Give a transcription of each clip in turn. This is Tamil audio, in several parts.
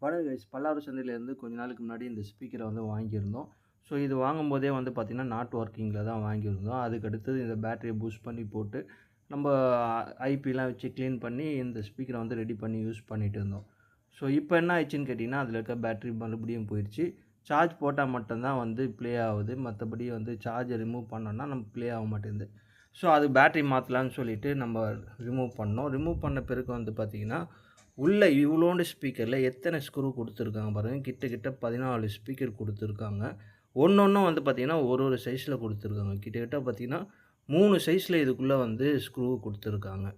வணக்கம் கைஸ். பல்லாவரம் சந்தையிலேருந்து கொஞ்ச நாளுக்கு முன்னாடி இந்த ஸ்பீக்கரை வந்து வாங்கியிருந்தோம். ஸோ இது வாங்கும்போதே வந்து பார்த்திங்கன்னா நாட் ஒர்க்கிங்கில் தான் வாங்கியிருந்தோம். அதுக்கு அடுத்தது இந்த பேட்டரியை பூஸ்ட் பண்ணி போட்டு நம்ம ஐபிலாம் வச்சு க்ளீன் பண்ணி இந்த ஸ்பீக்கரை வந்து ரெடி பண்ணி யூஸ் பண்ணிகிட்டு இருந்தோம். ஸோ இப்போ என்ன ஆயிடுச்சுன்னு கேட்டிங்கன்னா, அதில் இருக்க பேட்டரி மறுபடியும் போயிடுச்சு. சார்ஜ் போட்டால் மட்டும்தான் வந்து ப்ளே ஆகுது. மற்றபடி வந்து சார்ஜை ரிமூவ் பண்ணோன்னா நம்ம ப்ளே ஆக மாட்டேங்குது. ஸோ அது பேட்டரி மாற்றலான்னு சொல்லிவிட்டு நம்ம ரிமூவ் பண்ணோம். ரிமூவ் பண்ண பிறகு வந்து பார்த்திங்கன்னா, உள்ள இவ்வளோண்டு ஸ்பீக்கரில் எத்தனை ஸ்க்ரூ கொடுத்துருக்காங்க பாருங்கள். கிட்டத்தட்ட 14 ஸ்பீக்கர் கொடுத்துருக்காங்க. ஒன்னொன்றும் வந்து பார்த்திங்கன்னா ஒரு சைஸில் கொடுத்துருக்காங்க. கிட்டத்தட்ட பார்த்திங்கன்னா 3 சைஸில் இதுக்குள்ளே வந்து ஸ்க்ரூ கொடுத்துருக்காங்க.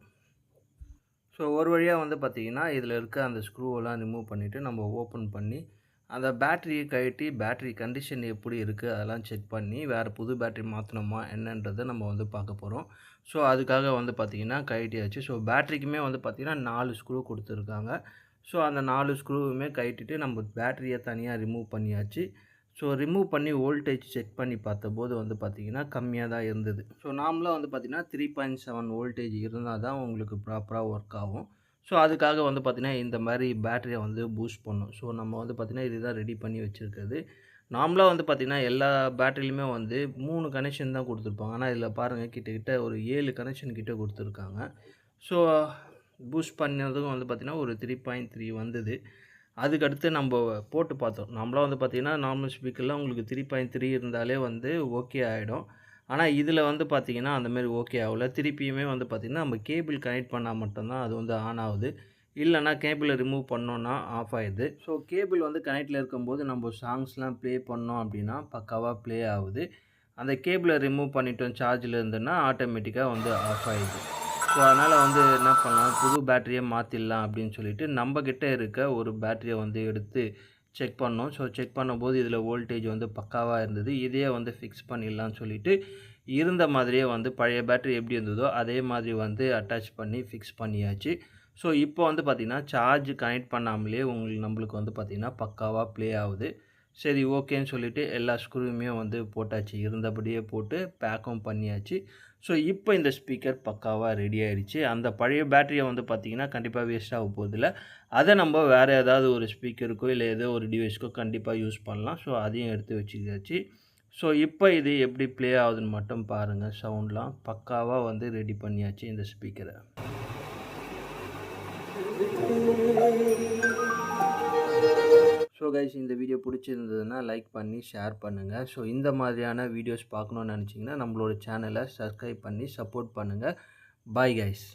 ஸோ ஒரு வழியாக வந்து பார்த்திங்கன்னா இதில் இருக்க அந்த ஸ்க்ரூவெல்லாம் ரிமூவ் பண்ணிவிட்டு நம்ம ஓப்பன் பண்ணி அந்த பேட்டரியை கழட்டி பேட்டரி கண்டிஷன் எப்படி இருக்குது அதெல்லாம் செக் பண்ணி வேறு புது பேட்டரி மாற்றணுமா என்னன்றதை நம்ம வந்து பார்க்க போகிறோம். ஸோ அதுக்காக வந்து பார்த்திங்கன்னா கழட்டியாச்சு. ஸோ பேட்டரிக்குமே வந்து பார்த்திங்கன்னா 4 ஸ்க்ரூ கொடுத்துருக்காங்க. ஸோ அந்த 4 ஸ்க்ரூவுமே கழட்டிட்டு நம்ம பேட்டரியை தனியாக ரிமூவ் பண்ணியாச்சு. ஸோ ரிமூவ் பண்ணி வோல்டேஜ் செக் பண்ணி பார்த்தபோது வந்து பார்த்திங்கன்னா கம்மியாக தான் இருந்தது. ஸோ நார்மலாக வந்து பார்த்திங்கன்னா 3.7 வோல்டேஜ் இருந்தால் தான் உங்களுக்கு ப்ராப்பராக ஒர்க் ஆகும். ஸோ அதுக்காக வந்து பார்த்திங்கன்னா இந்த மாதிரி பேட்டரியை வந்து பூஸ்ட் பண்ணும். ஸோ நம்ம வந்து பார்த்திங்கன்னா இதுதான் ரெடி பண்ணி வச்சுருக்கிறது. நார்மலாக வந்து பார்த்திங்கன்னா எல்லா பேட்டரியிலுமே வந்து 3 கனெக்ஷன் தான் கொடுத்துருப்பாங்க. ஆனால் இதில் பாருங்கள் கிட்டத்தட்ட ஒரு 7 கனெக்ஷன் கிட்ட கொடுத்துருக்காங்க. ஸோ பூஸ்ட் பண்ணதும் வந்து பார்த்திங்கன்னா ஒரு 3.3 வந்தது. அதுக்கடுத்து நம்ம போட்டு பார்த்தோம். நார்மலாக வந்து பார்த்திங்கன்னா நார்மல் ஸ்பீக்கரில் உங்களுக்கு 3.3 இருந்தாலே வந்து ஓகே ஆகிடும். ஆனால் இதில் வந்து பார்த்திங்கன்னா அந்தமாரி ஓகே ஆகல. திருப்பியுமே வந்து பார்த்திங்கன்னா நம்ம கேபிள் கனெக்ட் பண்ணால் மட்டும்தான் அது வந்து ஆன் ஆகுது. இல்லைனா கேபிளை ரிமூவ் பண்ணோன்னா ஆஃப் ஆகிடுது. ஸோ கேபிள் வந்து கனெக்டில் இருக்கும்போது நம்ம சாங்ஸ்லாம் ப்ளே பண்ணோம் அப்படின்னா பக்காவாக ப்ளே ஆகுது. அந்த கேபிளை ரிமூவ் பண்ணிட்டோம் சார்ஜில் இருந்துன்னா ஆட்டோமேட்டிக்காக வந்து ஆஃப் ஆகிடுது. ஸோ அதனால் வந்து என்ன பண்ணலாம், புது பேட்டரியை மாற்றிடலாம் அப்படின்னு சொல்லிட்டு நம்மக்கிட்ட இருக்க ஒரு பேட்டரியை வந்து எடுத்து செக் பண்ணோம். ஸோ செக் பண்ணும்போது இதில் வோல்டேஜ் வந்து பக்காவாக இருந்தது. இதையே வந்து ஃபிக்ஸ் பண்ணிடலான்னு சொல்லிட்டு இருந்த மாதிரியே வந்து பழைய பேட்டரி எப்படி இருந்ததோ அதே மாதிரி வந்து அட்டாச் பண்ணி ஃபிக்ஸ் பண்ணியாச்சு. ஸோ இப்போ வந்து பார்த்திங்கன்னா சார்ஜ் கனெக்ட் பண்ணாமலே நம்மளுக்கு வந்து பார்த்திங்கன்னா பக்காவாக ப்ளே ஆகுது. சரி ஓகேன்னு சொல்லிவிட்டு எல்லா ஸ்க்ரூவுமே வந்து போட்டாச்சு. இருந்தபடியே போட்டு பேக்கும் பண்ணியாச்சு. ஸோ இப்போ இந்த ஸ்பீக்கர் பக்காவாக ரெடி ஆகிடுச்சு. அந்த பழைய பேட்டரியை வந்து பார்த்திங்கன்னா கண்டிப்பாக வேஸ்ட் ஆக போகிறதில்ல. அதை நம்ம வேறு ஏதாவது ஒரு ஸ்பீக்கருக்கோ இல்லை ஏதோ ஒரு டிவைஸ்க்கோ கண்டிப்பாக யூஸ் பண்ணலாம். ஸோ அதையும் எடுத்து வச்சுக்கியாச்சு. ஸோ இப்போ இது எப்படி ப்ளே ஆகுதுன்னு மட்டும் பாருங்கள். சவுண்ட்லாம் பக்காவாக வந்து ரெடி பண்ணியாச்சு இந்த ஸ்பீக்கரை. ஸோ கைஸ், இந்த வீடியோ பிடிச்சிருந்ததுன்னா லைக் பண்ணி ஷேர் பண்ணுங்கள். ஸோ இந்த மாதிரியான வீடியோஸ் பார்க்கணுன்னு நினச்சிங்கன்னா நம்மளோட சேனலை சப்ஸ்கிரைப் பண்ணி சப்போர்ட் பண்ணுங்கள். Bye guys.